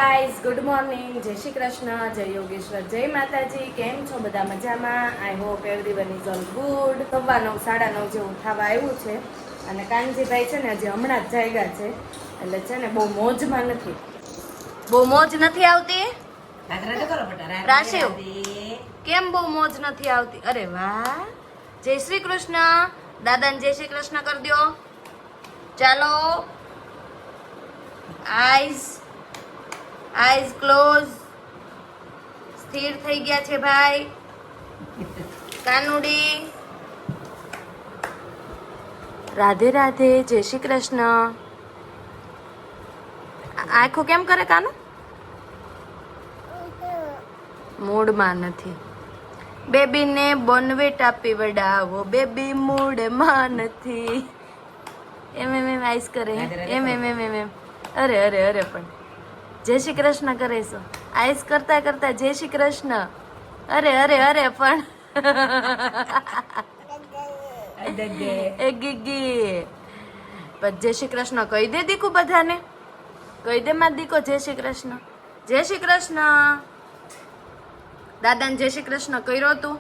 Guys, good morning, જય શ્રી કૃષ્ણ, જય યોગેશ્વર, જય માતાજી. કેમ છો બધા? મજામાં? I hope everyone is all good. 9:15 9:30 જેવું થવા આવ્યું છે અને કાનજીભાઈ છે ને હજી હમણાં જ જાગ્યા છે એટલે છે ને બહુ મોજમાં નથી. બહુ મોજ નથી આવતી રાશિવ? કેમ બહુ મોજ નથી આવતી? અરે વાહ, જય શ્રી કૃષ્ણ. દાદાને જય શ્રી કૃષ્ણ કરી દો. ચાલો, આઈઝ ક્લોઝ. સ્થિર થઈ ગયા છે ભાઈ. કાનુડી, રાધે રાધે, જય શ્રી કૃષ્ણ. આંખો કેમ કરે કાનુ? મૂડમાં નથી. બેબીને બોનવેટા પીવડાવો, બેબી મૂડમાં નથી. એમ આઈસ કરે. એમ અરે અરે અરે, પણ જય શ્રી કૃષ્ણ કરે છો. આઈસ કરતા કરતા જય શ્રી કૃષ્ણ. અરે અરે અરે, પણ એ ગીગી પણ જય શ્રી કૃષ્ણ કહી દે દીકુ બધાને. કહી દે માં દીકો જય શ્રી કૃષ્ણ. જય શ્રી કૃષ્ણ. દાદાને જય શ્રી કૃષ્ણ કર્યો તું?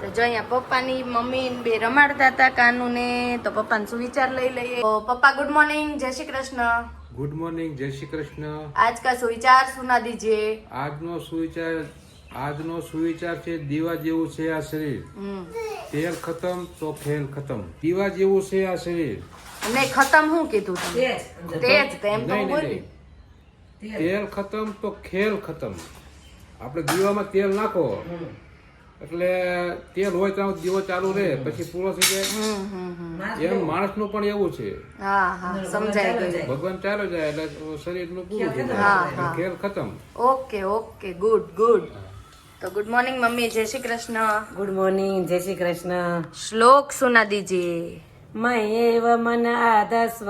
તો જો અહીંયા પપ્પાની મમ્મી બે રમાડતા હતા કાનુને, તો પપ્પાને સુવિચાર લઈ લઈએ. તો પપ્પા ગુડ મોર્નિંગ, જય શ્રી કૃષ્ણ. गुड मॉर्निंग जय श्री कृष्ण। आज का सुविचार सुना दीजिए। આજનો સુવિચાર છે દીવા જેવું છે આ શરીર, તેલ ખતમ તો ખેલ ખતમ. દીવા જેવું છે આ શરીર. નહીં, ખતમ હું કીધું તમે? તેજ તેમ તો બોલી. તેલ ખતમ તો ખેલ ખતમ. આપણે દીવામાં તેલ નાખો એટલે તેલ હોય ત્યાં દીવો ચાલુ રહે, પછી પૂરો થઈ જાય. એમ માણસનું પણ એવું છે. હા હા, સમજાઈ ગયું. ભગવાન ચાલો જાય એટલે શરીરનું પૂરું થઈ જાય, ખેલ ખતમ. Okay okay, good good. तो गुड मॉर्निंग मम्मी, जय श्री कृष्ण. गुड मॉर्निंग, जय श्री कृष्ण. श्लोक सुना दीजिए. मय्येव मन आदस्व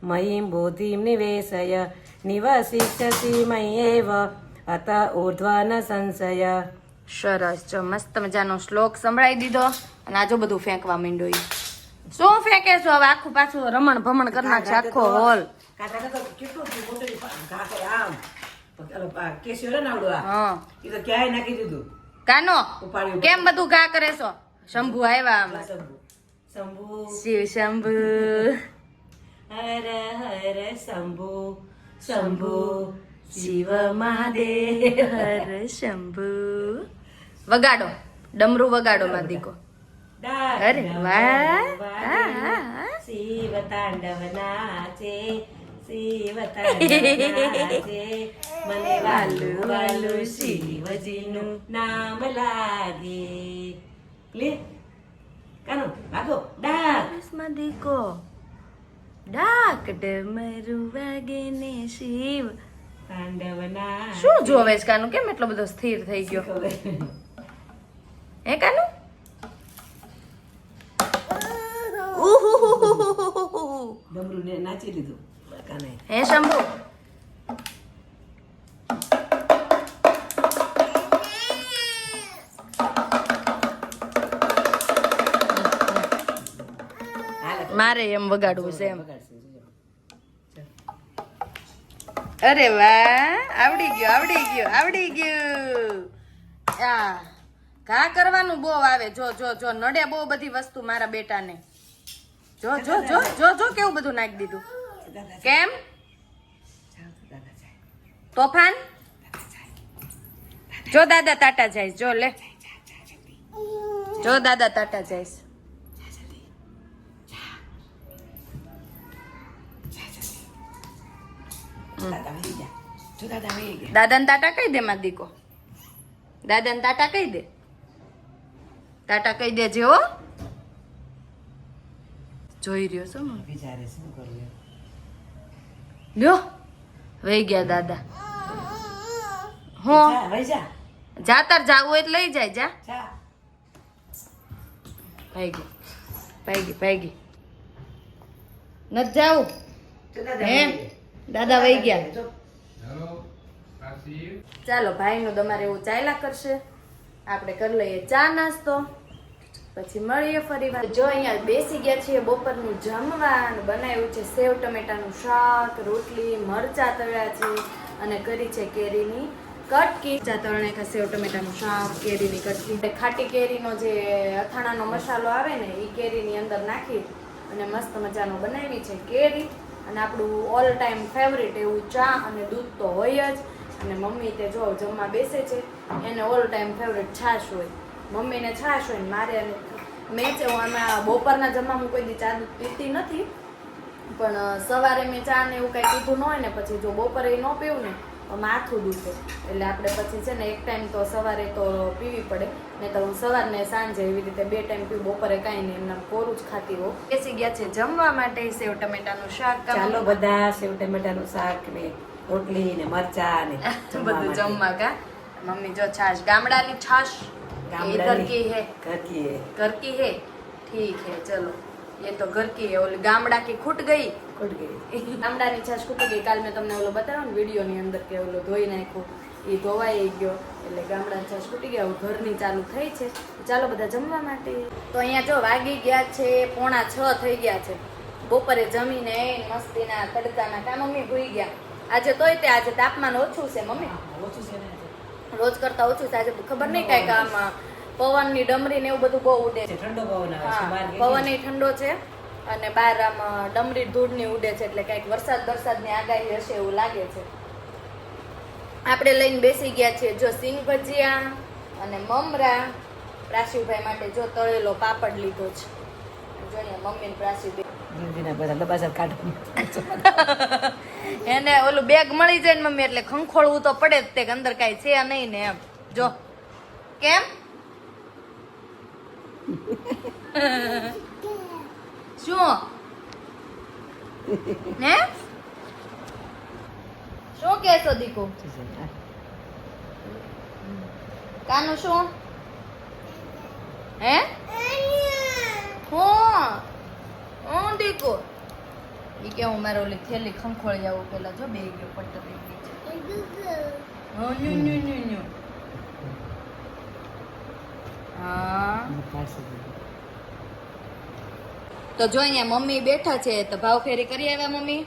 मयीं बुद्धिं निवेशय निवसिष्यसि मय्येव अत ऊर्ध्वा न संशय. સરસ. જો મસ્ત મજાનો શ્લોક સંભળાઈ દીધો અને આજો બધું ફેંકવા માંડ્યો. શું ફેંકે છો હવે? આખું પાછું રમણ ભમણ કરી નાખશે આખો હોલ. કાનો કેમ બધું ઘા કરે છો? શંભુ આવ્યા આમાં. શિવ શંભુ, हर हर शंभु शंभु શિવ મહાદેવ, હર શંભુ. વગાડો, ડમરું વગાડો માં દીકો. અરે વાહ, शिव तांडव नाचे शिव तांडव नाचे મને વાલું વાલું શિવજીનું નામ લાગે. લે કાનો ભાગો ડાક માં દીકો. ડાક ડમરું વાગે ને શિવ તાંડવ ના. શું જોવે છે કાનું? કેમ એટલો બધો સ્થિર થઈ ગયો હે કાનું? ડમરું ને નાચી લીધું કાને. હે શંભુ, મારે એમ વગાડવું છે એમ. અરે વાહ, આવડી ગયું આવડી ગયું આવડી ગયું. આ ઘા કરવાનું બહુ આવે. જો જો જો, નડે બહુ બધી વસ્તુ મારા બેટાને. જો જો જો જો જો, કેવું બધું નાખી દીધું. કેમ તોફાન? જો દાદા તાટા જાય. જો લે, જો દાદા તાટા જાય. દાદાને તાટા કહી દે માં દીકો. દાદાને તાટા કહી દે. તાટા કહી દે જે હો. જોઈ રહ્યો છો મમ્મી? વિચારે શું કરવું? લ્યો, વહી ગયા દાદા. હો વૈજા જાતર જાવું હોય તો લઈ જાય. જા ચા ભાગી ભાગી ભાગી. નથી જાવું હે? દાદા વહી ગયા. ચાલો, ભાઈ નું તમારે એવું ચાલ્યા કરશે. આપણે કરી લઈએ ચા નાસ્તો. પછી મળીએ ફરી વાર. જો અહીંયા બેસી ગયા છીએ બપોરનું જમવા અને બનાવ્યું છે સેવ ટમેટાનું શાક, રોટલી, મરચા તળ્યા છે અને કરી છે કેરીની કટકી. તળણે કા સેવ ટમેટાનું શાક, કેરીની કટકી. ખાટી કેરીનો જે અથાણાનો મસાલો આવે ને એ કેરીની અંદર નાખી અને મસ્ત મજાનો બનાવી છે કેરી. અને આપણું ઓલ ટાઈમ ફેવરિટ એવું ચા અને દૂધ તો હોય જ. અને મમ્મી તે જો જમવા બેસે છે એને ઓલ ટાઈમ ફેવરિટ છાશ હોય. મમ્મીને છાશ હોય ને મારે મેં છે આમાં બપોરના જમવા હું કોઈ દી ચા દૂધ પીતી નથી, પણ સવારે મેં ચા ને એવું કંઈ પીધું ન હોય ને પછી જો બપોરે ન પીવું ને માથું દુખે, એટલે આપણે પછી છે ને એક ટાઈમ તો સવારે તો પીવી પડે. નહીં તો હું સવારને સાંજે એવી રીતે 2 ટાઈમ પીવું, બપોરે કાંઈ નહીં એમના કોરું જ ખાતી હોઉં. બેસી ગયા છે જમવા માટે. સેવ ટમેટાનું શાક, ચાલો બધા સેવ ટમેટાનું શાક ને રોટલી ને મરચા ને બધું જમવા કા. મમ્મી જો છાશ, ગામડાની છાશ घर की है, घर की है, ठीक है चलो ये तो घर की है. ઓલી ગામડા की ખૂટ ગઈ ગામડાની છાશ ખૂટી ગઈ. કાલ મેં તમને ઓલો બતાવ્યો ને વિડીયો ની અંદર કે ઓલો ધોઈ નાખ્યો, એ ધોવાઈ ગયો એટલે ગામડાની છાશ ખૂટી ગઈ. હવે ઘરની ચાલુ થઈ છે. ચાલો બધા જમવા માટે. તો અહીંયા જો વાગી ગયા છે 5:45 થઈ ગયા છે. બપોરે જમીને મસ્તીના તડકાના કા મમ્મી ભૂઈ ગયા. આજે તોય તે આજે તાપમાન ઓછું છે મમ્મી, ઓછું છે ને રોજ કરતા ઓછું છે. આજે ખબર નહીં કાંઈક આમાં પવનની ડમરી ને એવું બધું બહુ ઉડે છે. ઠંડો પવન આવે છે બહાર. પવન ઠંડો છે અને બહાર આમ ડમરી ધૂળ ની ઉડે છે એટલે કઈક વરસાદની આગાહી હશે એવું લાગે છે. આપણે લઈને બેસી ગયા છીએ જો સિંગ ભજીયા અને મમરા. પ્રાશીભાઈ માટે જો તળેલો પાપડ લીધો છે. જોઈએ મમ્મી ને પ્રાશીભાઈ એને ઓલું બેગ મળી જાય ને મમ્મી એટલે ખંખોળવું તો પડે જ તે અંદર કાંઈ છે નહીં ને એમ. જો કેમ શું ને શું કેસો દીકુ કાનું શું હે હું દીકુ ઈ કે હું મારો ઓલી થેલી ખંખોળી જાવું પેલા જો બે ગયો પટ્ટ થઈ ગઈ છે. New new new new. હા તો જો અહીંયા મમ્મી બેઠા છે તો ભાવ ફેરી કરી આવ્યા મમ્મી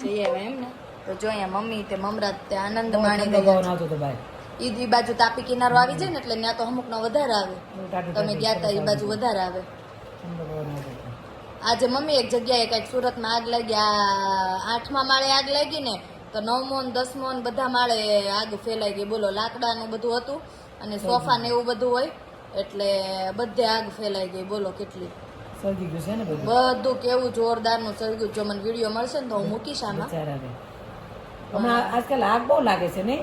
જઈ આવ્યા એમ ને. તો જો અહીંયા મમ્મી તે મમરા તે આનંદ માણી ગયા. ઈ બાજુ તાપી કિનારો આવી જાય ને એટલે ત્યાં તો અમુક નો વધારે આવે. તમે ગયા તા એ બાજુ વધારે આવે. આજે મમ્મી એક જગ્યાએ કઈક સુરતમાં આગ લાગી, 8મા માળે આગ લાગી ને તો 9મો ને 10મો ને બધા માળે આગ ફેલાઈ ગઈ. બોલો લાકડાનું બધું હતું અને સોફા ને એવું બધું હોય એટલે બધે આગ ફેલાઈ ગઈ. બોલો કેટલી સળગી ગયું છે ને બધું કેવું જોરદાર નું સળગ્યું. જો મને વિડીયો મળશે ને તો હું મૂકીશ આમાં. હમણાં આજકાલ આગ બહુ લાગે છે ને,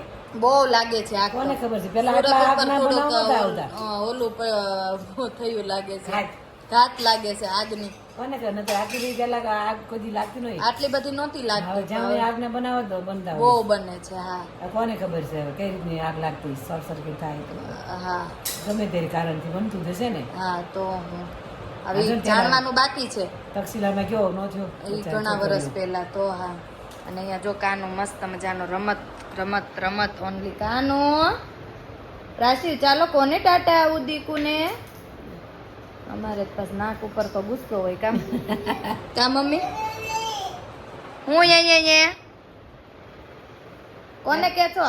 બહુ લાગે છે આગ. કોને ખબર છે પેલા આટલા આગ ના બનાવતા આવતા ઓલું થયું લાગે છે, ઘાત લાગે છે આગની. કોને ખબર નથી આટલી બધી પેલા આગ કદી લાગતી નહીં, આટલી બધી નહોતી લાગતી. જ્યાં આગ ને બનાવો તો બનતા બહુ બને છે. હા કોને ખબર છે કઈ રીતની આગ લાગતી, શોર્ટ સર્કિટ થાય હા ગમે તે કારણથી બનતું જશે ને. હા તો હવે જાણવાનું બાકી છે. તક્ષશિલામાં કેવો ન થયો એ ઘણા વર્ષ પહેલા તો. હા અને અહીંયા જો કાનું મસ્ત મજાનો રમત રમત રમત ઓનલી કાનું. રાશિ ચાલો કોને ટાટા આવું દીકુને. અમારે પાસ નાક ઉપર તો ગુસ્સો હોય કામ કા મમ્મી. હું અહીંયા કોને કે છો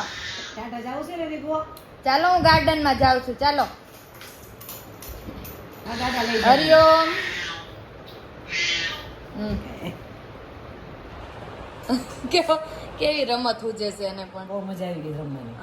ટાટા જાવ છે ને દીકુ. ચાલો હું ગાર્ડન માં જાઉં છું. ચાલો હરિઓમ. કેવી રમત ઉજે છે એને પણ બહુ મજા આવી ગઈ રમવાની.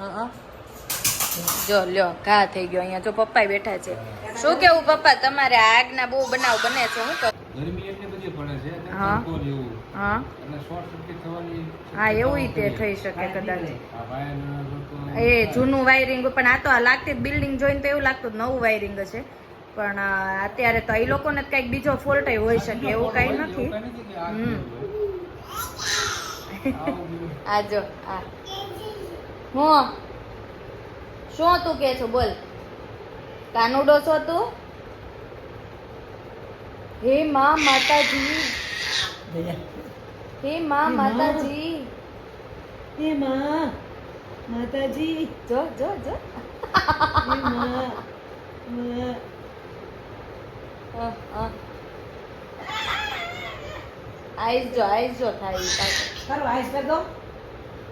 જો લ્યો ઘા થઈ ગયો. અહીંયા જો પપ્પા બેઠા છે. શું કેવું પપ્પા તમારે આગના બહુ બનાવ બને છે? હું કહું ગરમી એટલી બધી પડે છે એટલે હા. તડકો ને એવું હા એટલે શોર્ટ સર્કિટ થવાની હા એવું તે થઈ શકે કદાચ. આ વાયરના લોકો એ જૂનું વાયરિંગ પણ આ તો લાગતી બિલ્ડિંગ જોઈને તો એવું લાગતું નવું વાયરિંગ છે પણ અત્યારે તો એ લોકોને કઈક બીજો ફોલ્ટ હોઈ શકે એવું કઈ નથી. આ જો આ હું શું તું કે છો બોલ. કાનુડો છો તું? હે માં માતાજી, હે માં માતાજી, હે માં માતાજી. જો જો જો હે માં આઈસ જો થાય ઈ પાછું. કરો આઈસ કરી દો.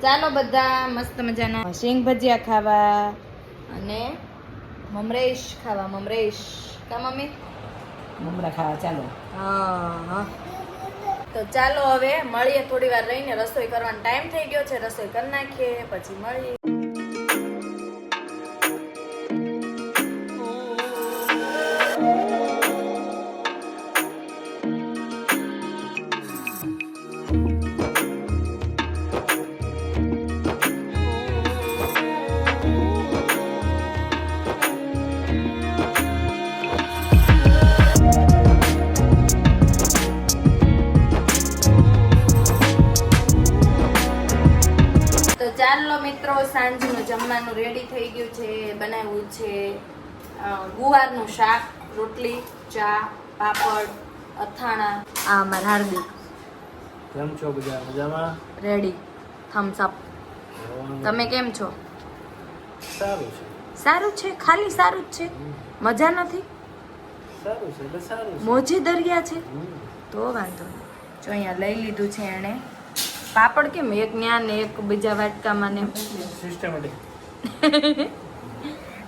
ચાલો બધા મસ્ત મજાના શીંગ ભજીયા ખાવા અને મમરેશ ખાવા. મમરેશ કા મમ્મી? મમરા ખાવા ચાલો. હા. તો ચાલો હવે મળીએ થોડી વાર રહીને. રસોઈ કરવાનો ટાઈમ થઈ ગયો છે, રસોઈ કરી નાખીએ પછી મળીએ. તો ચાલો મિત્રો, સાંજનું જમવાનું રેડી થઈ ગયું છે. બનાવ્યું છે ગુવારનું શાક, રોટલી, ચા, પાપડ, અથાણા. આ અમાર હાર્દિક કેમ છો બધા મજામાં? રેડી. થમ્સ અપ. તમે કેમ છો? સારું છે. સારું છે? ખાલી સારું જ છે? મજા નથી? સારું છે એટલે સારું છે. મોજે દરિયા છે હમ. તો વાંધો નહીં. જો અહીંયા લઈ લીધું છે એણે પાપડ. કેમ એક ન્યા ને એક બીજા વાટકામાં ને સિસ્ટમેટિક.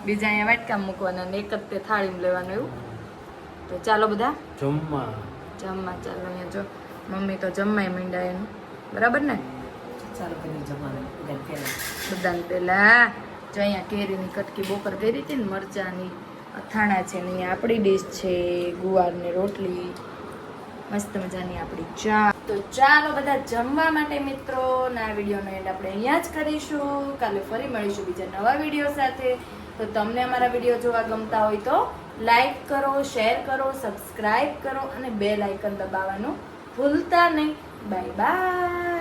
બીજા અહીંયા વાટકા મૂકવાના ને એક જ તે થાળીમાં લેવાનું એવું. તો ચાલો બધા જમવા. જમવા ચાલો. અહીંયા જો મમ્મી તો જમવાય માંડ્યા એનું. બરાબર ને? ચાલો કરી જમવાનું બધાને પહેલા જો અહીંયા કેરીની કટકી બોકર કરી હતી ને, મરચાની, અથાણા છે ને અહીંયા આપણી ડીશ છે ગુવારની રોટલી, મસ્ત મજાની આપણી ચા. તો ચાલો બધા જમવા માટે મિત્રો. ના વિડીયોનો એન્ડ આપણે અહીંયા જ કરીશું. કાલે ફરી મળીશું બીજા નવા વિડીયો સાથે. તો તમને અમારા વિડીયો જોવા ગમતા હોય તો લાઈક કરો, શેર કરો, સબસ્ક્રાઈબ કરો અને બેલ આઇકન દબાવવાનું ભૂલતા નહીં. Bye bye.